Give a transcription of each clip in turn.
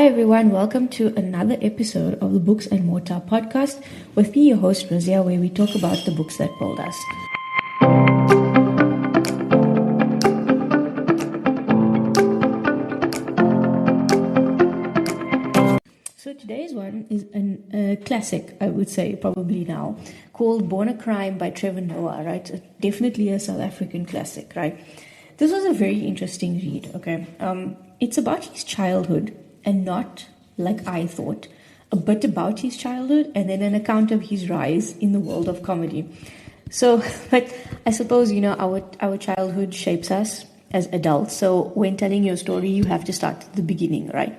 Hi everyone, welcome to another episode of the Books and Mortar podcast with me, your host Razia, where we talk about the books that build us. So today's one is a classic, I would say, probably now, called Born a Crime by Trevor Noah, right? Definitely a South African classic, right? This was a very interesting read, okay? It's about his childhood and not, like I thought, a bit about his childhood and then an account of his rise in the world of comedy. So, but I suppose, our childhood shapes us as adults. So when telling your story, you have to start at the beginning, right?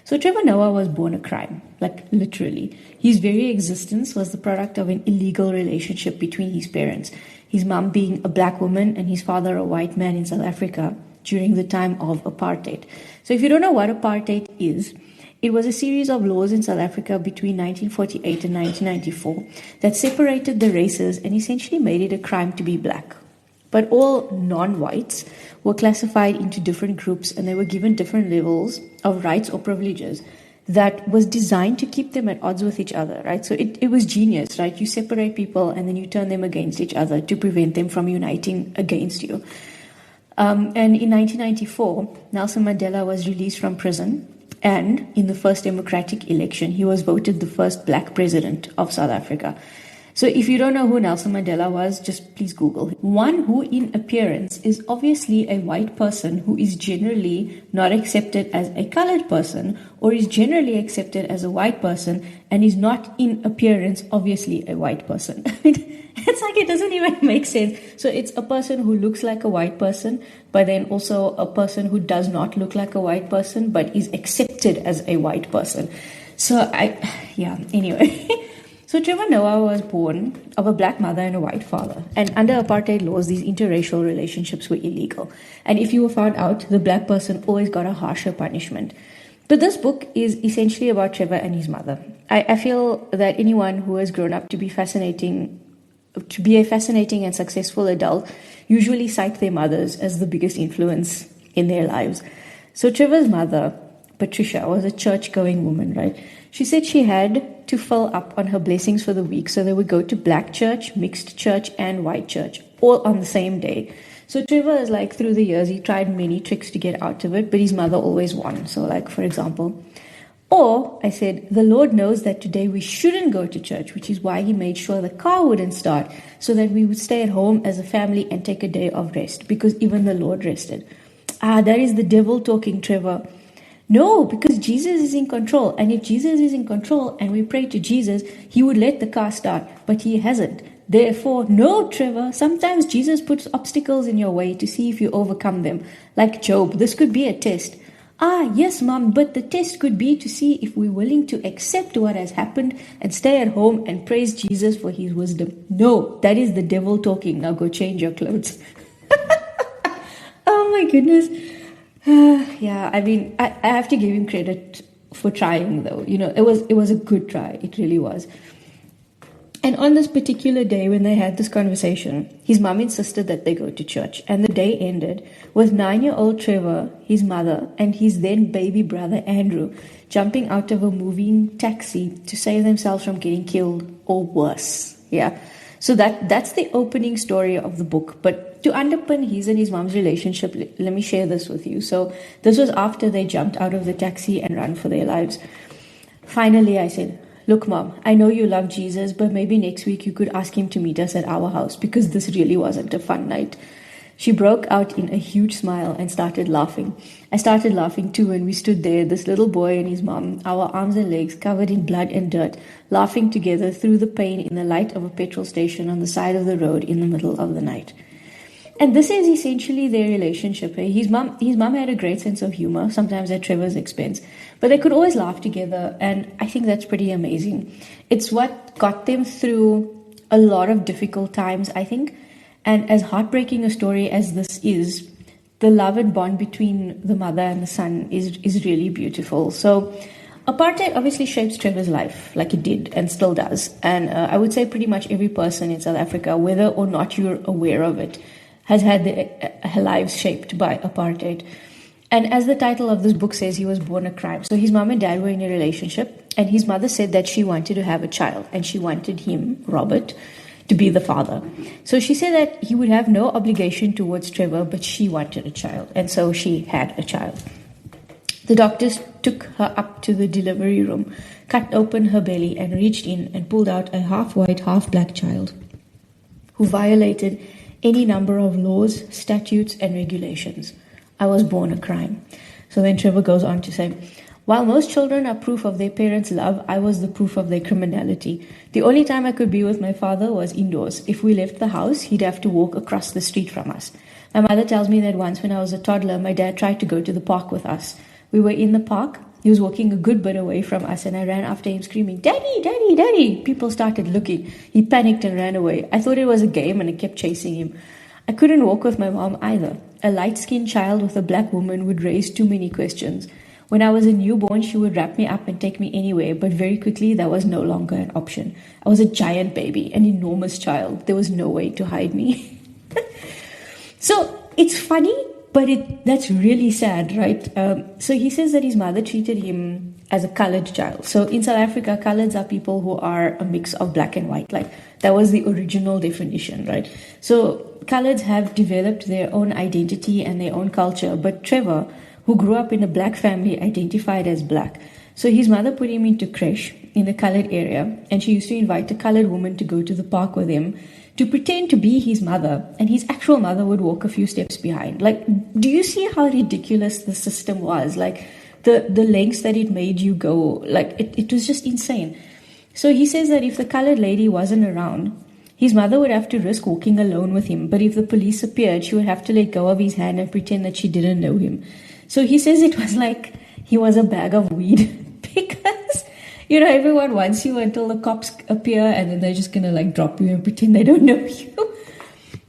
So Trevor Noah was born a crime, like literally. His very existence was the product of an illegal relationship between his parents. His mom being a black woman and his father a white man in South Africa during the time of apartheid. So if you don't know what apartheid is, it was a series of laws in South Africa between 1948 and 1994 that separated the races and essentially made it a crime to be black. But all non-whites were classified into different groups and they were given different levels of rights or privileges that was designed to keep them at odds with each other, right? So it was genius, right? You separate people and then you turn them against each other to prevent them from uniting against you. And in 1994, Nelson Mandela was released from prison, and in the first democratic election, he was voted the first black president of South Africa. So if you don't know who Nelson Mandela was, just please Google. One who in appearance is obviously a white person who is generally not accepted as a colored person, or is generally accepted as a white person and is not in appearance obviously a white person. It's like it doesn't even make sense. So it's a person who looks like a white person, but then also a person who does not look like a white person, but is accepted as a white person. So anyway. So Trevor Noah was born of a black mother and a white father. And under apartheid laws, these interracial relationships were illegal. And if you were found out, the black person always got a harsher punishment. But this book is essentially about Trevor and his mother. I feel that anyone who has grown up to be a fascinating and successful adult usually cite their mothers as the biggest influence in their lives. So Trevor's mother, Patricia, was a church-going woman, right? She said she had to fill up on her blessings for the week, so they would go to black church, mixed church, and white church, all on the same day. So Trevor is like, through the years, he tried many tricks to get out of it, but his mother always won. So like, for example, or I said, the Lord knows that today we shouldn't go to church, which is why he made sure the car wouldn't start, so that we would stay at home as a family and take a day of rest, because even the Lord rested. That is the devil talking, Trevor. No, because Jesus is in control. And if Jesus is in control and we pray to Jesus, he would let the car start, but he hasn't. Therefore, no, Trevor, sometimes Jesus puts obstacles in your way to see if you overcome them. Like Job, this could be a test. Yes, Mom, but the test could be to see if we're willing to accept what has happened and stay at home and praise Jesus for his wisdom. No, that is the devil talking. Now go change your clothes. Oh my goodness. I have to give him credit for trying, though. It was a good try. It really was. And on this particular day when they had this conversation, his mom insisted that they go to church. And the day ended with 9-year-old Trevor, his mother, and his then baby brother Andrew jumping out of a moving taxi to save themselves from getting killed or worse. Yeah. So that's the opening story of the book. But to underpin his and his mom's relationship, let me share this with you. So this was after they jumped out of the taxi and ran for their lives. Finally, I said, look, Mom, I know you love Jesus, but maybe next week you could ask him to meet us at our house, because this really wasn't a fun night. She broke out in a huge smile and started laughing. I started laughing too, and we stood there, this little boy and his mom, our arms and legs covered in blood and dirt, laughing together through the pain in the light of a petrol station on the side of the road in the middle of the night. And this is essentially their relationship. His mom had a great sense of humor, sometimes at Trevor's expense, but they could always laugh together, and I think that's pretty amazing. It's what got them through a lot of difficult times, I think. And as heartbreaking a story as this is, the love and bond between the mother and the son is really beautiful. So apartheid obviously shapes Trevor's life, like it did and still does. And I would say pretty much every person in South Africa, whether or not you're aware of it, has had her lives shaped by apartheid. And as the title of this book says, he was born a crime. So his mom and dad were in a relationship, and his mother said that she wanted to have a child, and she wanted him, Robert, to be the father. So she said that he would have no obligation towards Trevor, but she wanted a child, and so she had a child. The doctors took her up to the delivery room, cut open her belly, and reached in and pulled out a half-white, half-black child who violated any number of laws, statutes, and regulations. I was born a crime. So then Trevor goes on to say, while most children are proof of their parents' love, I was the proof of their criminality. The only time I could be with my father was indoors. If we left the house, he'd have to walk across the street from us. My mother tells me that once when I was a toddler, my dad tried to go to the park with us. We were in the park. He was walking a good bit away from us, and I ran after him screaming, Daddy, Daddy, Daddy. People started looking. He panicked and ran away. I thought it was a game, and I kept chasing him. I couldn't walk with my mom either. A light-skinned child with a black woman would raise too many questions. When I was a newborn, she would wrap me up and take me anywhere, but very quickly that was no longer an option. I was a giant baby, an enormous child. There was no way to hide me. So it's funny, but that's really sad, right? So he says that his mother treated him as a colored child. So in South Africa, coloreds are people who are a mix of black and white. Like that was the original definition, right? So coloreds have developed their own identity and their own culture, but Trevor, who grew up in a black family, identified as black. So his mother put him into creche in the colored area, and she used to invite a colored woman to go to the park with him to pretend to be his mother, and his actual mother would walk a few steps behind. Like, do you see how ridiculous the system was? Like, the lengths that it made you go, like, it was just insane. So he says that if the colored lady wasn't around, his mother would have to risk walking alone with him, but if the police appeared, she would have to let go of his hand and pretend that she didn't know him. So he says it was like he was a bag of weed because, everyone wants you until the cops appear and then they're just going to like drop you and pretend they don't know you.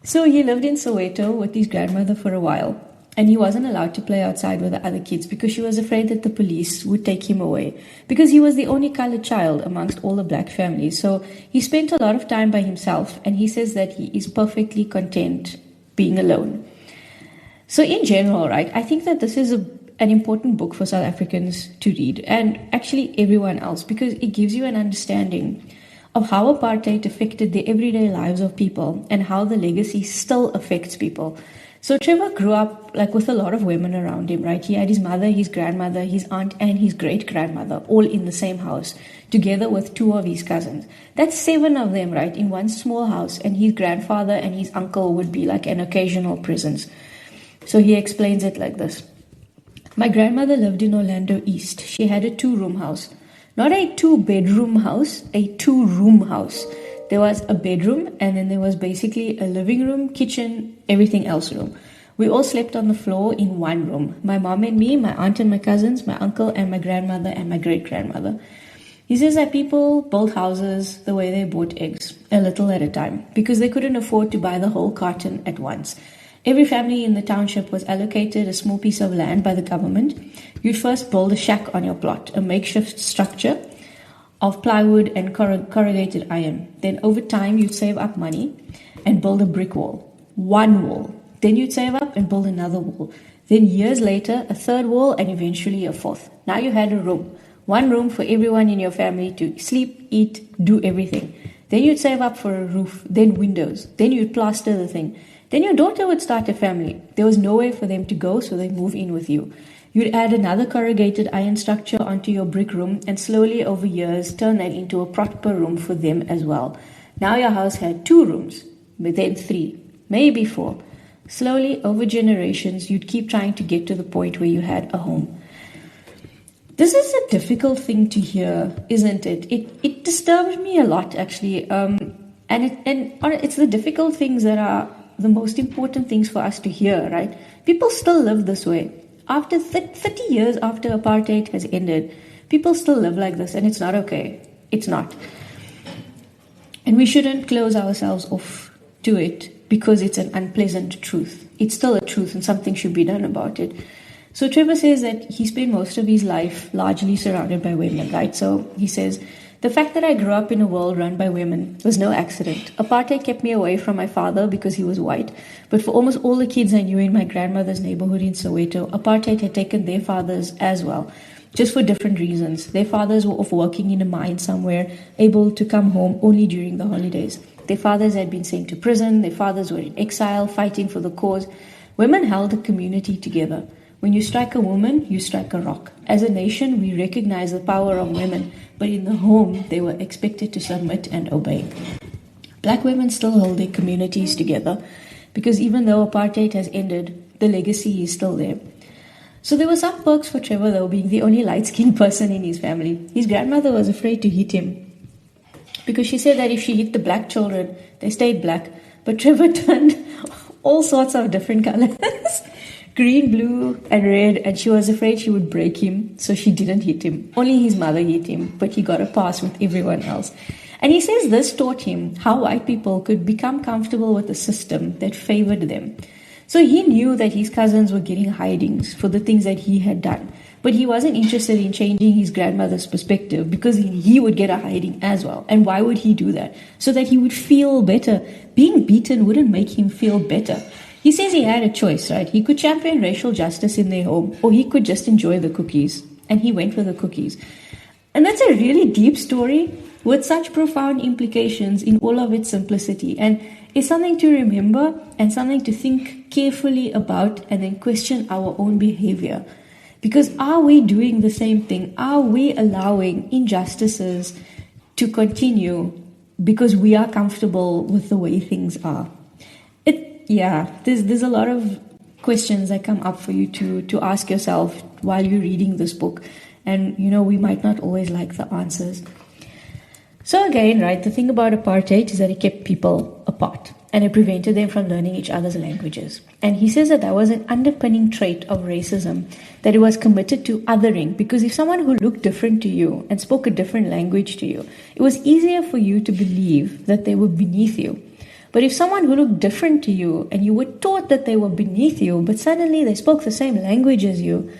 So he lived in Soweto with his grandmother for a while, and he wasn't allowed to play outside with the other kids because she was afraid that the police would take him away because he was the only colored child amongst all the black families. So he spent a lot of time by himself, and he says that he is perfectly content being alone. So in general, right, I think that this is an important book for South Africans to read, and actually everyone else, because it gives you an understanding of how apartheid affected the everyday lives of people and how the legacy still affects people. So Trevor grew up like with a lot of women around him, right? He had his mother, his grandmother, his aunt, and his great-grandmother all in the same house, together with 2 of his cousins. That's 7 of them, right, in one small house, and his grandfather and his uncle would be like an occasional presence. So he explains it like this. My grandmother lived in Orlando East. She had a 2-room house. Not a 2-bedroom house, a 2-room house. There was a bedroom, and then there was basically a living room, kitchen, everything else room. We all slept on the floor in one room. My mom and me, my aunt and my cousins, my uncle and my grandmother and my great-grandmother. He says that people built houses the way they bought eggs, a little at a time, because they couldn't afford to buy the whole carton at once. Every family in the township was allocated a small piece of land by the government. You'd first build a shack on your plot, a makeshift structure of plywood and corrugated iron. Then over time, you'd save up money and build a brick wall. One wall. Then you'd save up and build another wall. Then years later, a 3rd wall and eventually a 4th. Now you had a room. One room for everyone in your family to sleep, eat, do everything. Then you'd save up for a roof, then windows. Then you'd plaster the thing. Then your daughter would start a family. There was nowhere for them to go, so they'd move in with you. You'd add another corrugated iron structure onto your brick room and slowly over years turn that into a proper room for them as well. Now your house had 2 rooms, but then 3, maybe 4. Slowly over generations, you'd keep trying to get to the point where you had a home. This is a difficult thing to hear, isn't it? It disturbed me a lot, actually. And it's the difficult things that are the most important things for us to hear, right? People still live this way. After 30 years after apartheid has ended, people still live like this, and it's not okay. It's not. And we shouldn't close ourselves off to it because it's an unpleasant truth. It's still a truth, and something should be done about it. So Trevor says that he spent most of his life largely surrounded by women, right? So he says, The fact that I grew up in a world run by women was no accident. Apartheid kept me away from my father because he was white, but for almost all the kids I knew in my grandmother's neighborhood in Soweto, apartheid had taken their fathers as well, just for different reasons. Their fathers were off working in a mine somewhere, able to come home only during the holidays. Their fathers had been sent to prison, their fathers were in exile, fighting for the cause. Women held the community together. When you strike a woman, you strike a rock. As a nation, we recognize the power of women, but in the home, they were expected to submit and obey. Black women still hold their communities together because even though apartheid has ended, the legacy is still there. So there were some perks for Trevor, though, being the only light-skinned person in his family. His grandmother was afraid to hit him because she said that if she hit the black children, they stayed black. But Trevor turned all sorts of different colors. Green, blue, and red, and she was afraid she would break him, so she didn't hit him. Only his mother hit him, but he got a pass with everyone else. And he says this taught him how white people could become comfortable with a system that favored them. So he knew that his cousins were getting hidings for the things that he had done, but he wasn't interested in changing his grandmother's perspective because he would get a hiding as well. And why would he do that? So that he would feel better. Being beaten wouldn't make him feel better. He says he had a choice, right? He could champion racial justice in their home, or he could just enjoy the cookies. And he went for the cookies. And that's a really deep story with such profound implications in all of its simplicity. And it's something to remember and something to think carefully about and then question our own behavior. Because are we doing the same thing? Are we allowing injustices to continue because we are comfortable with the way things are? There's a lot of questions that come up for you to ask yourself while you're reading this book. And, we might not always like the answers. So again, right, the thing about apartheid is that it kept people apart and it prevented them from learning each other's languages. And he says that was an underpinning trait of racism, that it was committed to othering, because if someone who looked different to you and spoke a different language to you, it was easier for you to believe that they were beneath you. But if someone who looked different to you and you were taught that they were beneath you, but suddenly they spoke the same language as you,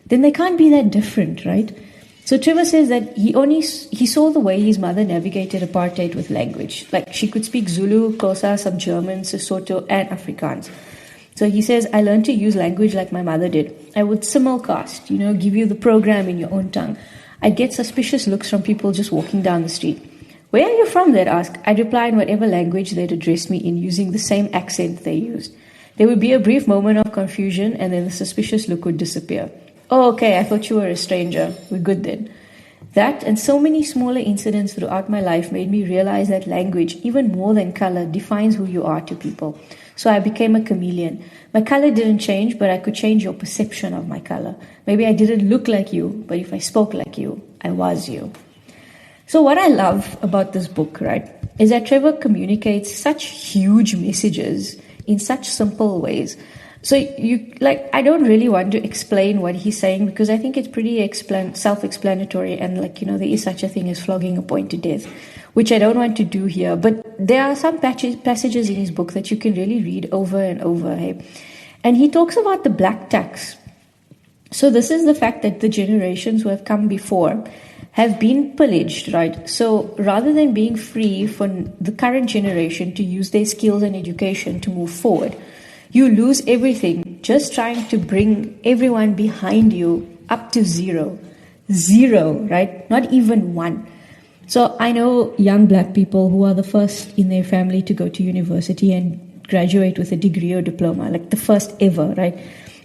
then they can't be that different, right? So Trevor says that he saw the way his mother navigated apartheid with language. Like she could speak Zulu, Xhosa, some German, Sesotho, and Afrikaans. So he says, I learned to use language like my mother did. I would simulcast, give you the program in your own tongue. I'd get suspicious looks from people just walking down the street. Where are you from, they'd ask. I'd reply in whatever language they'd address me in, using the same accent they used. There would be a brief moment of confusion, and then the suspicious look would disappear. Oh, okay, I thought you were a stranger. We're good then. That and so many smaller incidents throughout my life made me realize that language, even more than color, defines who you are to people. So I became a chameleon. My color didn't change, but I could change your perception of my color. Maybe I didn't look like you, but if I spoke like you, I was you. So what I love about this book, right, is that Trevor communicates such huge messages in such simple ways. So I don't really want to explain what he's saying because I think it's pretty self-explanatory, and there is such a thing as flogging a point to death, which I don't want to do here. But there are some passages in his book that you can really read over and over. Hey? And he talks about the black tax. So this is the fact that the generations who have come before have been pillaged, right? So rather than being free for the current generation to use their skills and education to move forward, you lose everything just trying to bring everyone behind you up to zero. Zero, right? Not even one. So I know young black people who are the first in their family to go to university and graduate with a degree or diploma, like the first ever, right?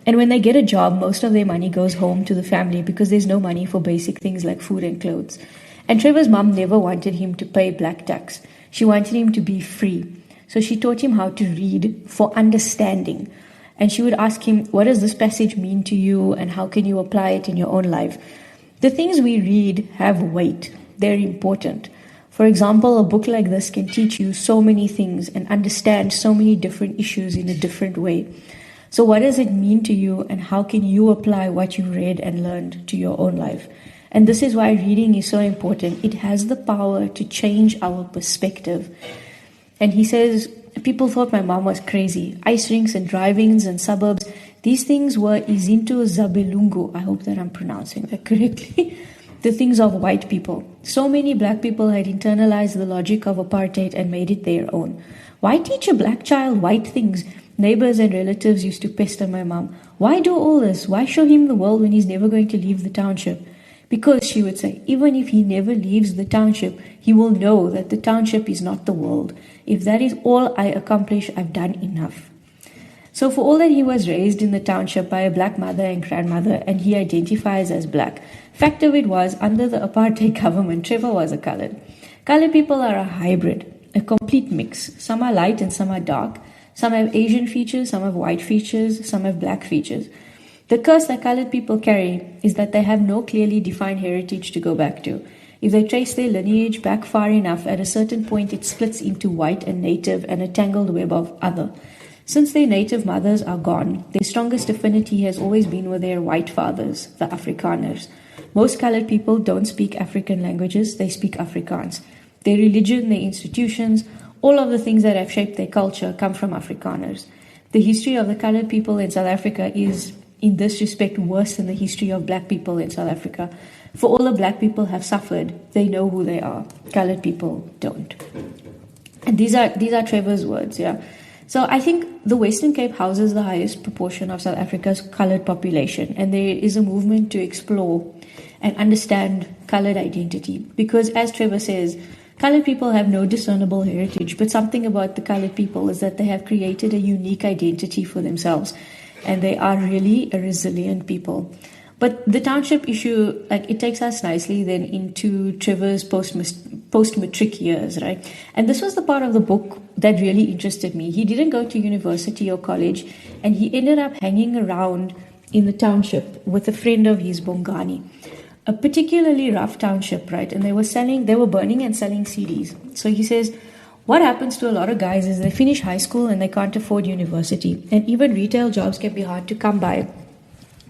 And when they get a job, most of their money goes home to the family because there's no money for basic things like food and clothes. And Trevor's mom never wanted him to pay black tax. She wanted him to be free. So she taught him how to read for understanding. And she would ask him, what does this passage mean to you and how can you apply it in your own life? The things we read have weight. They're important. For example, a book like this can teach you so many things and understand so many different issues in a different way. So what does it mean to you and how can you apply what you read and learned to your own life? And this is why reading is so important. It has the power to change our perspective. And he says, people thought my mom was crazy. Ice rinks and drive-ins and suburbs. These things were izinto zabelungu. I hope that I'm pronouncing that correctly. the things of white people. So many black people had internalized the logic of apartheid and made it their own. Why teach a black child white things? Neighbors and relatives used to pester my mom. Why do all this? Why show him the world when he's never going to leave the township? Because, she would say, even if he never leaves the township, he will know that the township is not the world. If that is all I accomplish, I've done enough. So for all that he was raised in the township by a black mother and grandmother, and he identifies as black, fact of it was, under the apartheid government, Trevor was a colored. Colored people are a hybrid, a complete mix. Some are light and some are dark. Some have Asian features, some have white features, some have black features. The curse that colored people carry is that they have no clearly defined heritage to go back to. If they trace their lineage back far enough, at a certain point it splits into white and native and a tangled web of other. Since their native mothers are gone, their strongest affinity has always been with their white fathers, the Afrikaners. Most colored people don't speak African languages, they speak Afrikaans. Their religion, their institutions, all of the things that have shaped their culture come from Afrikaners. The history of the colored people in South Africa is, in this respect, worse than the history of black people in South Africa. For all the black people have suffered, they know who they are. Colored people don't. And these are Trevor's words, yeah. So I think the Western Cape houses the highest proportion of South Africa's colored population, and there is a movement to explore and understand colored identity. Because as Trevor says, colored people have no discernible heritage, but something about the colored people is that they have created a unique identity for themselves, and they are really a resilient people. But the township issue, it takes us nicely then into Trevor's post-matric years, right? And this was the part of the book that really interested me. He didn't go to university or college, and he ended up hanging around in the township with a friend of his, Bongani. A particularly rough township, right? And they were burning and selling CDs. So he says, what happens to a lot of guys is they finish high school and they can't afford university. And even retail jobs can be hard to come by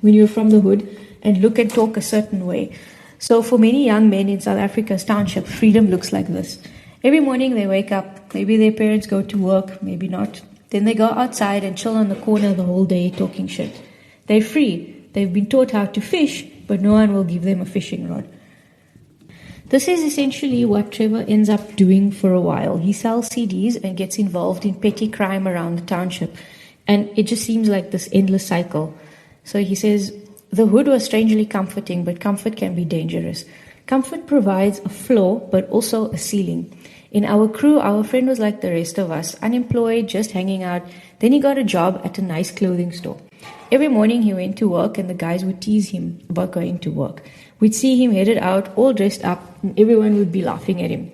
when you're from the hood and look and talk a certain way. So for many young men in South Africa's township, freedom looks like this. Every morning they wake up, maybe their parents go to work, maybe not. Then they go outside and chill on the corner the whole day talking shit. They're free. They've been taught how to fish, but no one will give them a fishing rod. This is essentially what Trevor ends up doing for a while. He sells CDs and gets involved in petty crime around the township. And it just seems like this endless cycle. So he says, the hood was strangely comforting, but comfort can be dangerous. Comfort provides a floor, but also a ceiling. In our crew, our friend was like the rest of us, unemployed, just hanging out. Then he got a job at a nice clothing store. Every morning he went to work and the guys would tease him about going to work. We'd see him headed out, all dressed up, and everyone would be laughing at him.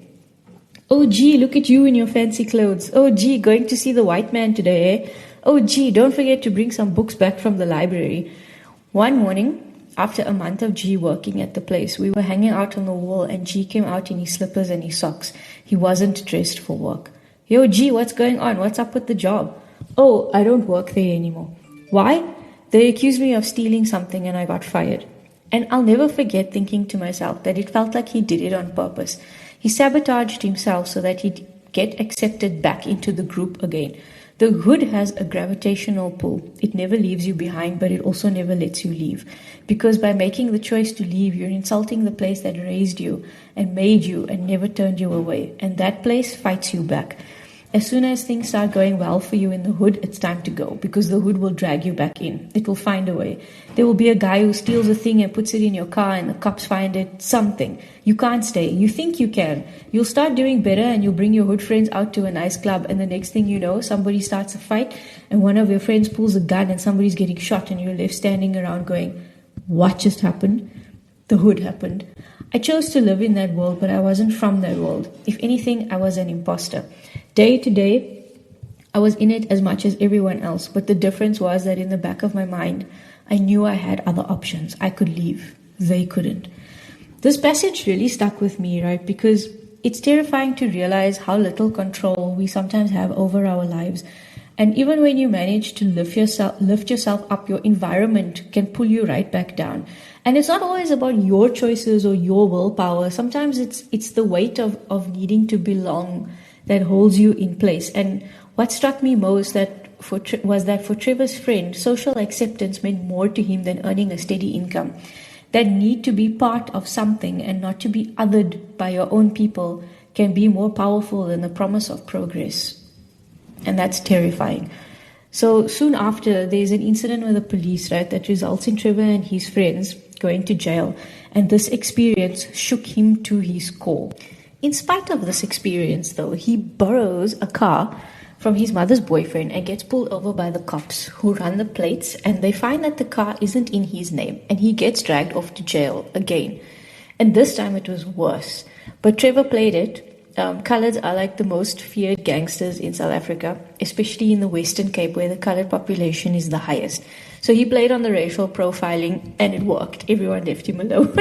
Oh gee, look at you in your fancy clothes. Oh gee, going to see the white man today, eh? Oh gee, don't forget to bring some books back from the library. One morning, after a month of G working at the place, we were hanging out on the wall and G came out in his slippers and his socks. He wasn't dressed for work. Yo G, what's going on? What's up with the job? Oh, I don't work there anymore. Why? They accused me of stealing something and I got fired. And I'll never forget thinking to myself that it felt like he did it on purpose. He sabotaged himself so that he'd get accepted back into the group again. The hood has a gravitational pull. It never leaves you behind, but it also never lets you leave. Because by making the choice to leave, you're insulting the place that raised you and made you and never turned you away. And that place fights you back. As soon as things start going well for you in the hood, it's time to go, because the hood will drag you back in. It will find a way. There will be a guy who steals a thing and puts it in your car and the cops find it, something. You can't stay. You think you can. You'll start doing better and you'll bring your hood friends out to a nice club, and the next thing you know, somebody starts a fight and one of your friends pulls a gun and somebody's getting shot and you're left standing around going, what just happened? The hood happened. I chose to live in that world, but I wasn't from that world. If anything, I was an imposter. Day to day, I was in it as much as everyone else, but the difference was that in the back of my mind, I knew I had other options. I could leave. They couldn't. This passage really stuck with me, right? Because it's terrifying to realize how little control we sometimes have over our lives. And even when you manage to lift yourself up, your environment can pull you right back down. And it's not always about your choices or your willpower. Sometimes it's the weight of needing to belong that holds you in place. And what struck me most was that for Trevor's friend, social acceptance meant more to him than earning a steady income. that need to be part of something and not to be othered by your own people can be more powerful than the promise of progress. And that's terrifying. So soon after, there's an incident with the police, right, that results in Trevor and his friends going to jail. And this experience shook him to his core. In spite of this experience, though, he borrows a car from his mother's boyfriend and gets pulled over by the cops who run the plates, and they find that the car isn't in his name, and he gets dragged off to jail again. And this time it was worse. But Trevor played it. Coloureds are like the most feared gangsters in South Africa, especially in the Western Cape where the coloured population is the highest. So he played on the racial profiling and it worked. Everyone left him alone.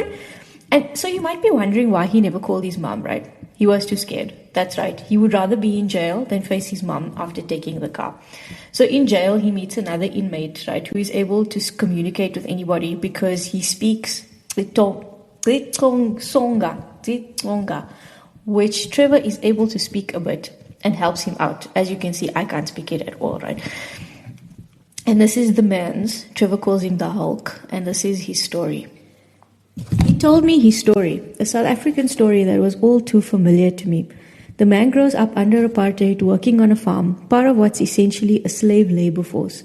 And so you might be wondering why he never called his mom, right? He was too scared. That's right. He would rather be in jail than face his mom after taking the car. So in jail, he meets another inmate, right, who is able to communicate with anybody because he speaks the Tsonga, which Trevor is able to speak a bit and helps him out. As you can see, I can't speak it at all, right? And this is the man's, Trevor calls him the Hulk, and this is his story. He told me his story, a South African story that was all too familiar to me. The man grows up under apartheid, working on a farm, part of what's essentially a slave labor force.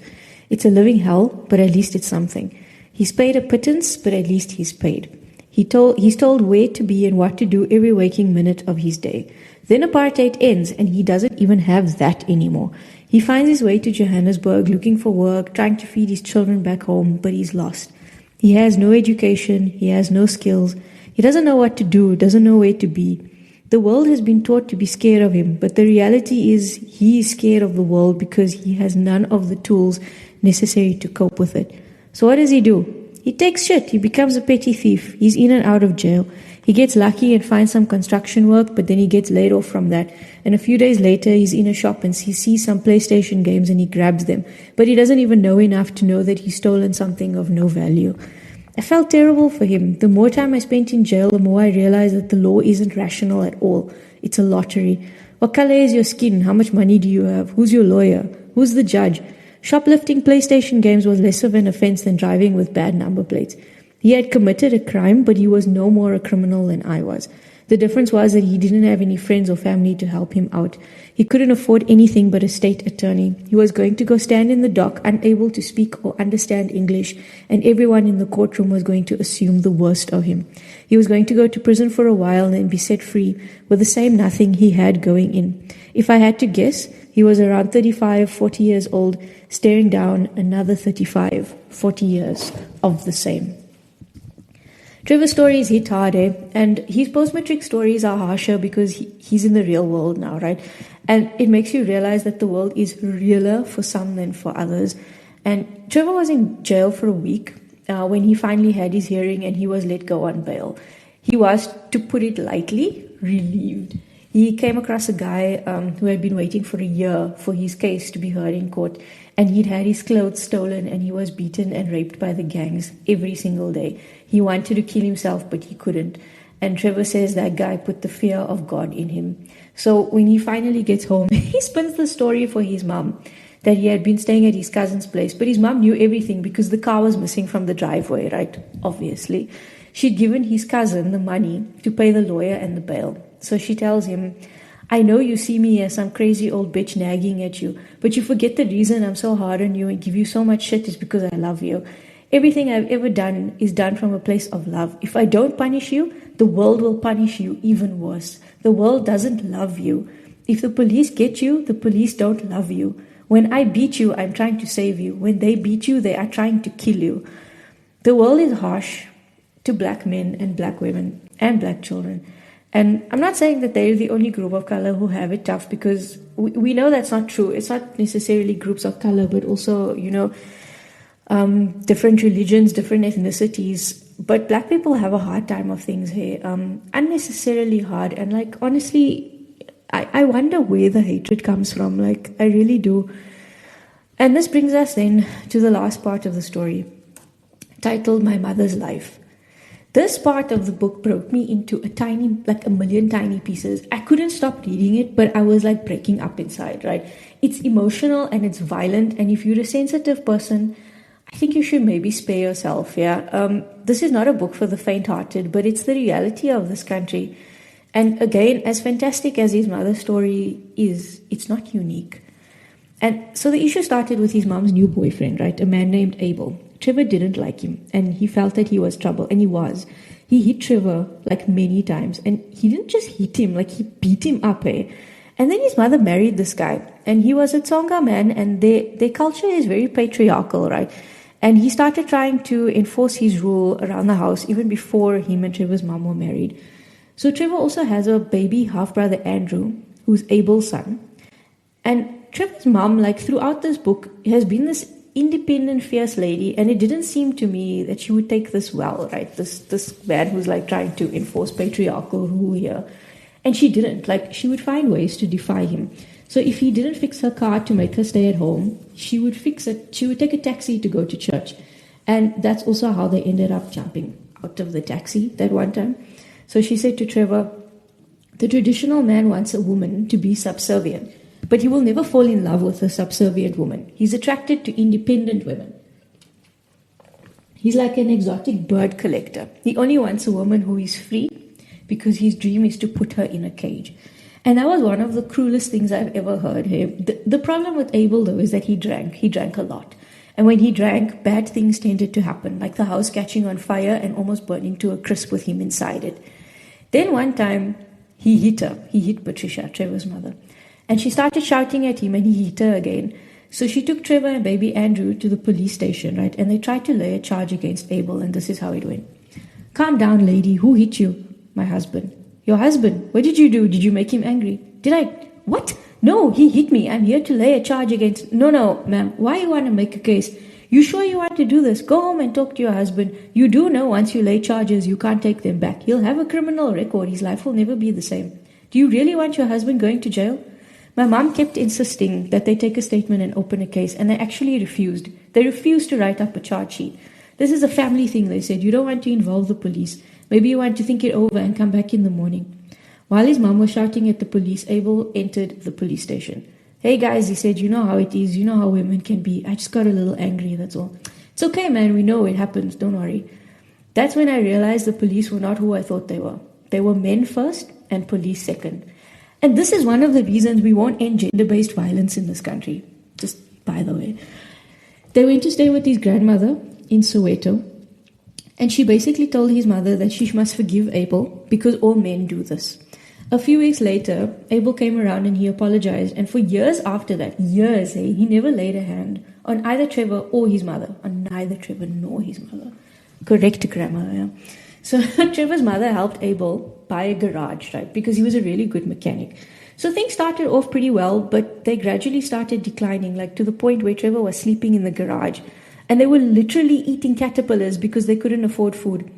It's a living hell, but at least it's something. He's paid a pittance, but at least he's paid. He's told where to be and what to do every waking minute of his day. Then apartheid ends and he doesn't even have that anymore. He finds his way to Johannesburg looking for work, trying to feed his children back home, but he's lost. He has no education, he has no skills, he doesn't know what to do, doesn't know where to be. The world has been taught to be scared of him, but the reality is he is scared of the world because he has none of the tools necessary to cope with it. So what does he do? He takes shit. He becomes a petty thief. He's in and out of jail. He gets lucky and finds some construction work, but then he gets laid off from that. And a few days later, he's in a shop and he sees some PlayStation games and he grabs them. But he doesn't even know enough to know that he's stolen something of no value. I felt terrible for him. The more time I spent in jail, the more I realized that the law isn't rational at all. It's a lottery. What color is your skin? How much money do you have? Who's your lawyer? Who's the judge? Shoplifting PlayStation games was less of an offense than driving with bad number plates. He had committed a crime, but he was no more a criminal than I was. The difference was that he didn't have any friends or family to help him out. He couldn't afford anything but a state attorney. He was going to go stand in the dock, unable to speak or understand English, and everyone in the courtroom was going to assume the worst of him. He was going to go to prison for a while and then be set free with the same nothing he had going in. If I had to guess, he was around 35, 40 years old, staring down another 35, 40 years of the same. Trevor's stories hit hard, and his post-matric stories are harsher because he's in the real world now, right? And it makes you realize that the world is realer for some than for others. And Trevor was in jail for a week when he finally had his hearing and he was let go on bail. He was, to put it lightly, relieved. He came across a guy who had been waiting for a year for his case to be heard in court, and he'd had his clothes stolen and he was beaten and raped by the gangs every single day. He wanted to kill himself, but he couldn't. And Trevor says that guy put the fear of God in him. So when he finally gets home, he spins the story for his mom that he had been staying at his cousin's place, but his mom knew everything because the car was missing from the driveway, right? Obviously. She'd given his cousin the money to pay the lawyer and the bail. So she tells him, I know you see me as some crazy old bitch nagging at you, but you forget the reason I'm so hard on you and give you so much shit is because I love you. Everything I've ever done is done from a place of love. If I don't punish you, the world will punish you even worse. The world doesn't love you. If the police get you, the police don't love you. When I beat you, I'm trying to save you. When they beat you, they are trying to kill you. The world is harsh to black men and black women and black children. And I'm not saying that they're the only group of color who have it tough, because we know that's not true. It's not necessarily groups of color, but also, different religions, different ethnicities. But black people have a hard time of things here, unnecessarily hard. And honestly, I wonder where the hatred comes from. I really do. And this brings us then to the last part of the story, titled My Mother's Life. This part of the book broke me into a million tiny pieces. I couldn't stop reading it, but I was breaking up inside, right? It's emotional and it's violent. And if you're a sensitive person, I think you should maybe spare yourself, yeah. This is not a book for the faint-hearted, but it's the reality of this country. And again, as fantastic as his mother's story is, it's not unique. And so the issue started with his mom's new boyfriend, right? A man named Abel. Trevor didn't like him, and he felt that he was trouble, and he was. He hit Trevor like many times, and he didn't just hit him, like he beat him up, eh? And then his mother married this guy, and he was a Tsonga man, and their culture is very patriarchal, right? And he started trying to enforce his rule around the house even before him and Trevor's mom were married. So Trevor also has a baby half-brother, Andrew, who's Abel's son. And Trevor's mom, like throughout this book, has been this independent, fierce lady, and it didn't seem to me that she would take this well, right? This man who's like trying to enforce patriarchal rule here. And she didn't. Like, she would find ways to defy him. So if he didn't fix her car to make her stay at home, she would fix it. She would take a taxi to go to church. And that's also how they ended up jumping out of the taxi that one time. So she said to Trevor, the traditional man wants a woman to be subservient, but he will never fall in love with a subservient woman. He's attracted to independent women. He's like an exotic bird collector. He only wants a woman who is free because his dream is to put her in a cage. And that was one of the cruelest things I've ever heard. The problem with Abel, though, is that he drank. He drank a lot. And when he drank, bad things tended to happen, like the house catching on fire and almost burning to a crisp with him inside it. Then one time, he hit her. He hit Patricia, Trevor's mother. And she started shouting at him, and he hit her again. So she took Trevor and baby Andrew to the police station, right? And they tried to lay a charge against Abel, and this is how it went. Calm down, lady. Who hit you? My husband. Your husband? What did you do? Did you make him angry? Did I? What? No, he hit me. I'm here to lay a charge against... No, ma'am. Why you want to make a case? You sure you want to do this? Go home and talk to your husband. You do know once you lay charges, you can't take them back. He'll have a criminal record. His life will never be the same. Do you really want your husband going to jail? My mom kept insisting that they take a statement and open a case, and they actually refused. They refused to write up a charge sheet. This is a family thing, they said. You don't want to involve the police. Maybe you want to think it over and come back in the morning. While his mom was shouting at the police, Abel entered the police station. Hey guys, he said, you know how it is. You know how women can be. I just got a little angry, that's all. It's okay, man. We know it happens. Don't worry. That's when I realized the police were not who I thought they were. They were men first and police second. And this is one of the reasons we won't end gender-based violence in this country. Just by the way. They went to stay with his grandmother in Soweto. And she basically told his mother that she must forgive Abel because all men do this. A few weeks later, Abel came around and he apologized. And for years after that, he never laid a hand on either Trevor or his mother. On neither Trevor nor his mother. Correct grammar, yeah. So Trevor's mother helped Abel buy a garage, right? Because he was a really good mechanic. So things started off pretty well, but they gradually started declining, like to the point where Trevor was sleeping in the garage. And they were literally eating caterpillars because they couldn't afford food.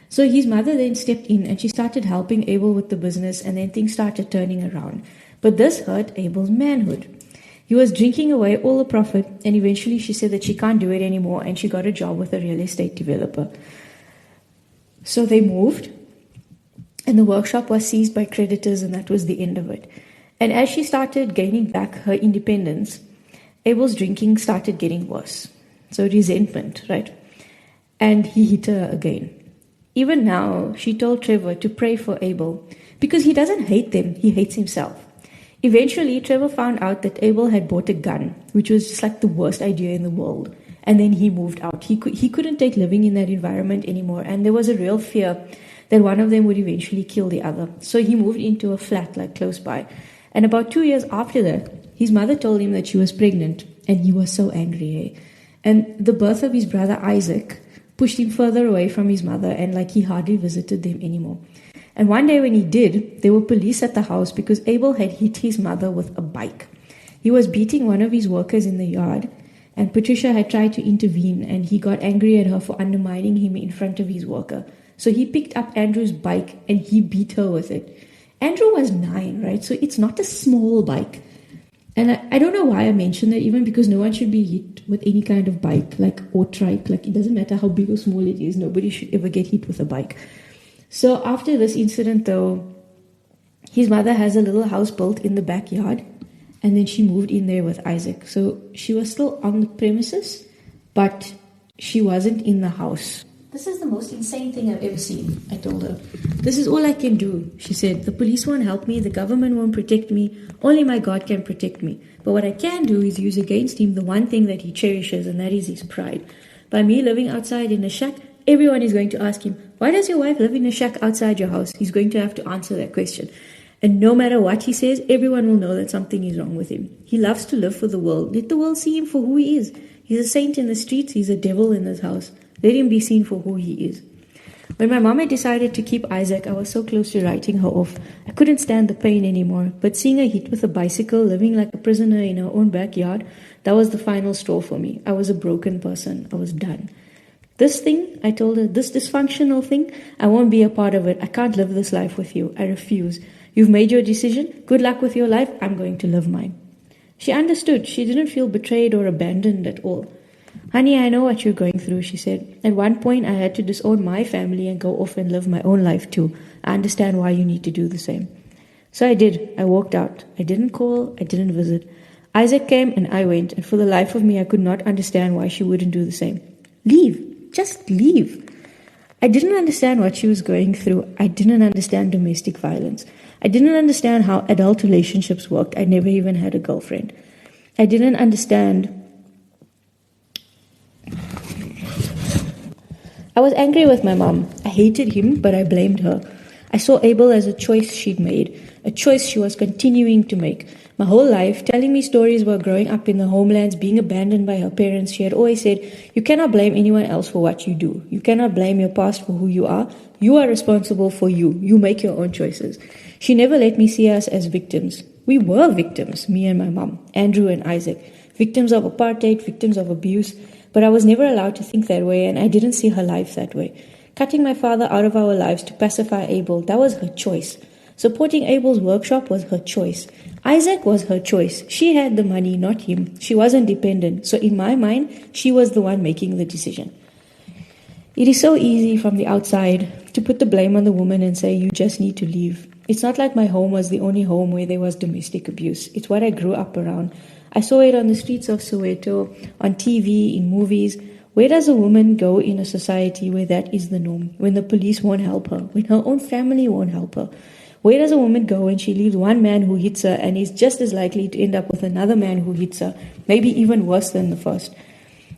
So his mother then stepped in and she started helping Abel with the business, and then things started turning around. But this hurt Abel's manhood. He was drinking away all the profit, and eventually she said that she can't do it anymore, and she got a job with a real estate developer. So they moved, and the workshop was seized by creditors, and that was the end of it. And as she started gaining back her independence, Abel's drinking started getting worse. So resentment, right? And he hit her again. Even now, she told Trevor to pray for Abel because he doesn't hate them, he hates himself. Eventually, Trevor found out that Abel had bought a gun, which was just like the worst idea in the world. And then he moved out. He couldn't take living in that environment anymore. And there was a real fear that one of them would eventually kill the other. So he moved into a flat like close by. And about 2 years after that, his mother told him that she was pregnant. And he was so angry, And the birth of his brother Isaac pushed him further away from his mother, and like he hardly visited them anymore. And one day when he did, there were police at the house because Abel had hit his mother with a bike. He was beating one of his workers in the yard, and Patricia had tried to intervene, and he got angry at her for undermining him in front of his worker. So he picked up Andrew's bike and he beat her with it. Andrew was 9, right? So it's not a small bike. And I don't know why I mentioned that, even because no one should be hit with any kind of bike, like, or trike. Like, it doesn't matter how big or small it is. Nobody should ever get hit with a bike. So after this incident, though, his mother has a little house built in the backyard, and then she moved in there with Isaac. So she was still on the premises, but she wasn't in the house. This is the most insane thing I've ever seen, I told her. This is all I can do, she said. The police won't help me, the government won't protect me, only my God can protect me. But what I can do is use against him the one thing that he cherishes, and that is his pride. By me living outside in a shack, everyone is going to ask him, why does your wife live in a shack outside your house? He's going to have to answer that question. And no matter what he says, everyone will know that something is wrong with him. He loves to live for the world. Let the world see him for who he is. He's a saint in the streets, he's a devil in his house. Let him be seen for who he is. When my mom had decided to keep Isaac, I was so close to writing her off. I couldn't stand the pain anymore, but seeing her hit with a bicycle, living like a prisoner in her own backyard, that was the final straw for me. I was a broken person. I was done. This thing, I told her, this dysfunctional thing, I won't be a part of it. I can't live this life with you. I refuse. You've made your decision. Good luck with your life. I'm going to live mine. She understood. She didn't feel betrayed or abandoned at all. Honey, I know what you're going through, she said. At one point, I had to disown my family and go off and live my own life too. I understand why you need to do the same. So I did. I walked out. I didn't call. I didn't visit. Isaac came and I went, and for the life of me, I could not understand why she wouldn't do the same. Leave. Just leave. I didn't understand what she was going through. I didn't understand domestic violence. I didn't understand how adult relationships worked. I never even had a girlfriend. I didn't understand. I was angry with my mom. I hated him, but I blamed her. I saw Abel as a choice she'd made, a choice she was continuing to make. My whole life, telling me stories about growing up in the homelands, being abandoned by her parents, she had always said, you cannot blame anyone else for what you do. You cannot blame your past for who you are. You are responsible for you. You make your own choices. She never let me see us as victims. We were victims, me and my mom, Andrew and Isaac. Victims of apartheid, victims of abuse. But I was never allowed to think that way, and I didn't see her life that way. Cutting my father out of our lives to pacify Abel, that was her choice. Supporting Abel's workshop was her choice. Isaac was her choice. She had the money, not him. She wasn't dependent. So in my mind, she was the one making the decision. It is so easy from the outside to put the blame on the woman and say, you just need to leave. It's not like my home was the only home where there was domestic abuse. It's what I grew up around. I saw it on the streets of Soweto, on TV, in movies. Where does a woman go in a society where that is the norm? When the police won't help her, when her own family won't help her? Where does a woman go when she leaves one man who hits her and is just as likely to end up with another man who hits her, maybe even worse than the first?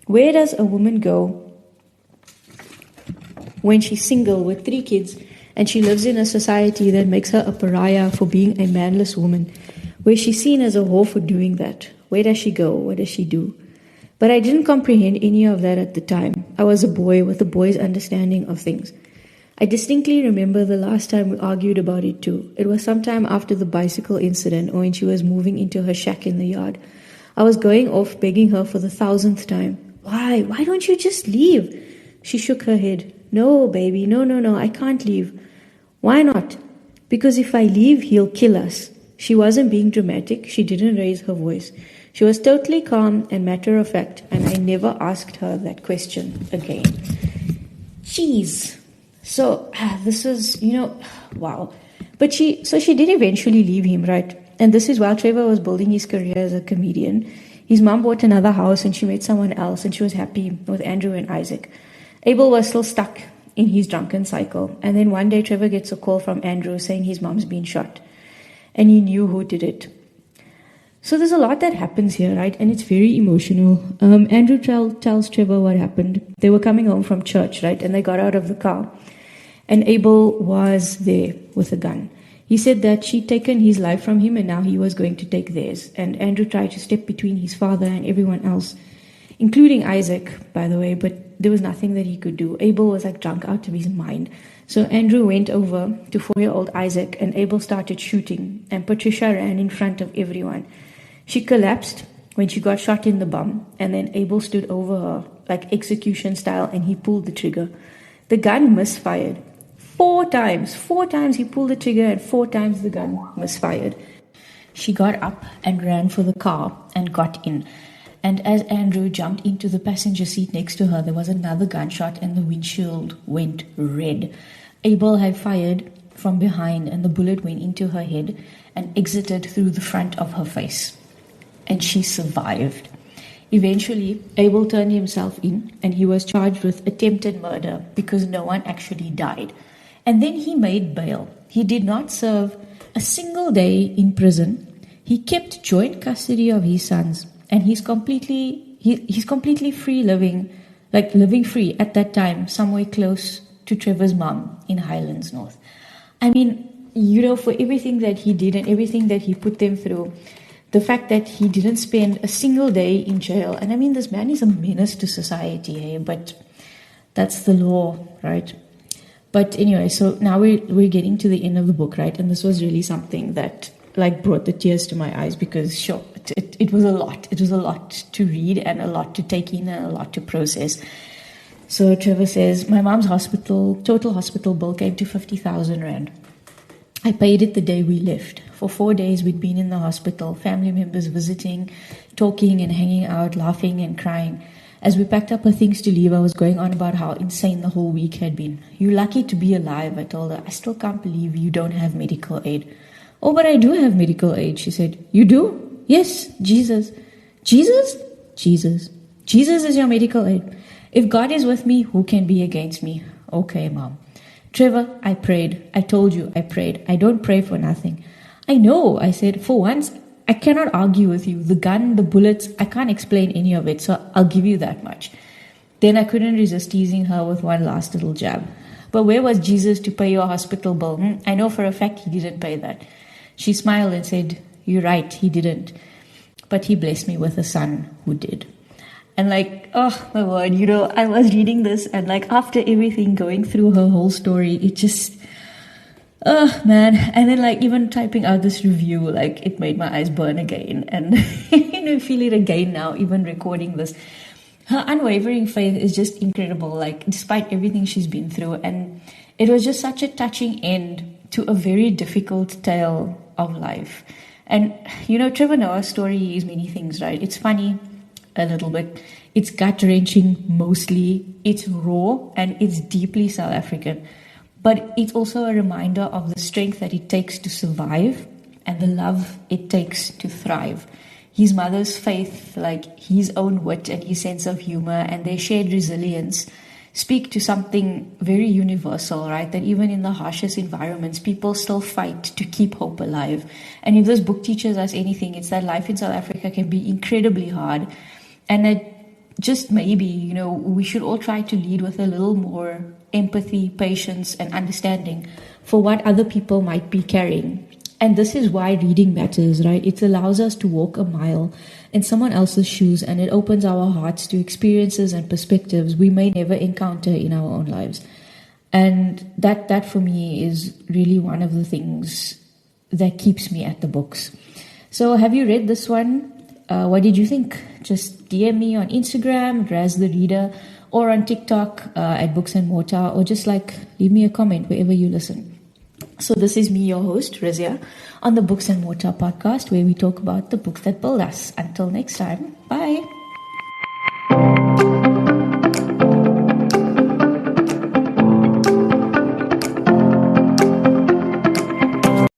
Where does a woman go when she's single with 3 kids and she lives in a society that makes her a pariah for being a manless woman, where she's seen as a whore for doing that? Where does she go? What does she do? But I didn't comprehend any of that at the time. I was a boy with a boy's understanding of things. I distinctly remember the last time we argued about it too. It was sometime after the bicycle incident, or when she was moving into her shack in the yard. I was going off begging her for the 1,000th time. Why? Why don't you just leave? She shook her head. No, baby, no, I can't leave. Why not? Because if I leave, he'll kill us. She wasn't being dramatic. She didn't raise her voice. She was totally calm and matter-of-fact, and I never asked her that question again. Jeez. So, this is, wow. But she did eventually leave him, right? And this is while Trevor was building his career as a comedian. His mom bought another house and she met someone else, and she was happy with Andrew and Isaac. Abel was still stuck in his drunken cycle. And then one day Trevor gets a call from Andrew saying his mom's been shot. And he knew who did it. So there's a lot that happens here, right? And it's very emotional. Andrew tells Trevor what happened. They were coming home from church, right? And they got out of the car. And Abel was there with a gun. He said that she'd taken his life from him and now he was going to take theirs. And Andrew tried to step between his father and everyone else, including Isaac, by the way, but there was nothing that he could do. Abel was like drunk out of his mind. So Andrew went over to 4-year-old Isaac and Abel started shooting. And Patricia ran in front of everyone. She collapsed when she got shot in the bum, and then Abel stood over her, like execution style, and he pulled the trigger. The gun misfired. 4 times. 4 times he pulled the trigger, and 4 times the gun misfired. She got up and ran for the car and got in. And as Andrew jumped into the passenger seat next to her, there was another gunshot, and the windshield went red. Abel had fired from behind, and the bullet went into her head and exited through the front of her face. And she survived. Eventually, Abel turned himself in and he was charged with attempted murder because no one actually died. And then he made bail. He did not serve a single day in prison. He kept joint custody of his sons, and he's completely free living free at that time, somewhere close to Trevor's mom in Highlands North. I mean, for everything that he did and everything that he put them through, the fact that he didn't spend a single day in jail. And I mean, this man is a menace to society, but that's the law, right? But anyway, so now we're getting to the end of the book, right? And this was really something that brought the tears to my eyes because sure, it was a lot. It was a lot to read and a lot to take in and a lot to process. So Trevor says, my mom's total hospital bill came to 50,000 Rand. I paid it the day we left. For 4 days we'd been in the hospital, family members visiting, talking and hanging out, laughing and crying. As we packed up her things to leave, I was going on about how insane the whole week had been. You're lucky to be alive, I told her. I still can't believe you don't have medical aid. Oh, but I do have medical aid, she said. You do? Yes, Jesus. Jesus? Jesus. Jesus is your medical aid. If God is with me, who can be against me? Okay, Mom. Trevor, I prayed. I told you I prayed. I don't pray for nothing. I know, I said. For once, I cannot argue with you. The gun, the bullets, I can't explain any of it, so I'll give you that much. Then I couldn't resist teasing her with one last little jab. But where was Jesus to pay your hospital bill? I know for a fact he didn't pay that. She smiled and said, you're right, he didn't. But he blessed me with a son who did. And oh my word, I was reading this and after everything, going through her whole story, it just, oh man. And then even typing out this review, it made my eyes burn again. And feel it again now, even recording this. Her unwavering faith is just incredible, despite everything she's been through. And it was just such a touching end to a very difficult tale of life. And, Trevor Noah's story is many things, right? It's funny a little bit. It's gut-wrenching mostly. It's raw and it's deeply South African. But it's also a reminder of the strength that it takes to survive and the love it takes to thrive. His mother's faith, his own wit and his sense of humor and their shared resilience speak to something very universal, right? That even in the harshest environments, people still fight to keep hope alive. And if this book teaches us anything, it's that life in South Africa can be incredibly hard. And that just maybe, we should all try to lead with a little more empathy, patience, and understanding for what other people might be carrying. And this is why reading matters, right? It allows us to walk a mile in someone else's shoes, and it opens our hearts to experiences and perspectives we may never encounter in our own lives. And that for me is really one of the things that keeps me at the books. So have you read this one? What did you think? Just DM me on Instagram, Raz the Reader, or on TikTok at Books and Mortar, or just leave me a comment wherever you listen. So this is me, your host, Razia, on the Books and Mortar podcast, where we talk about the books that build us. Until next time, bye.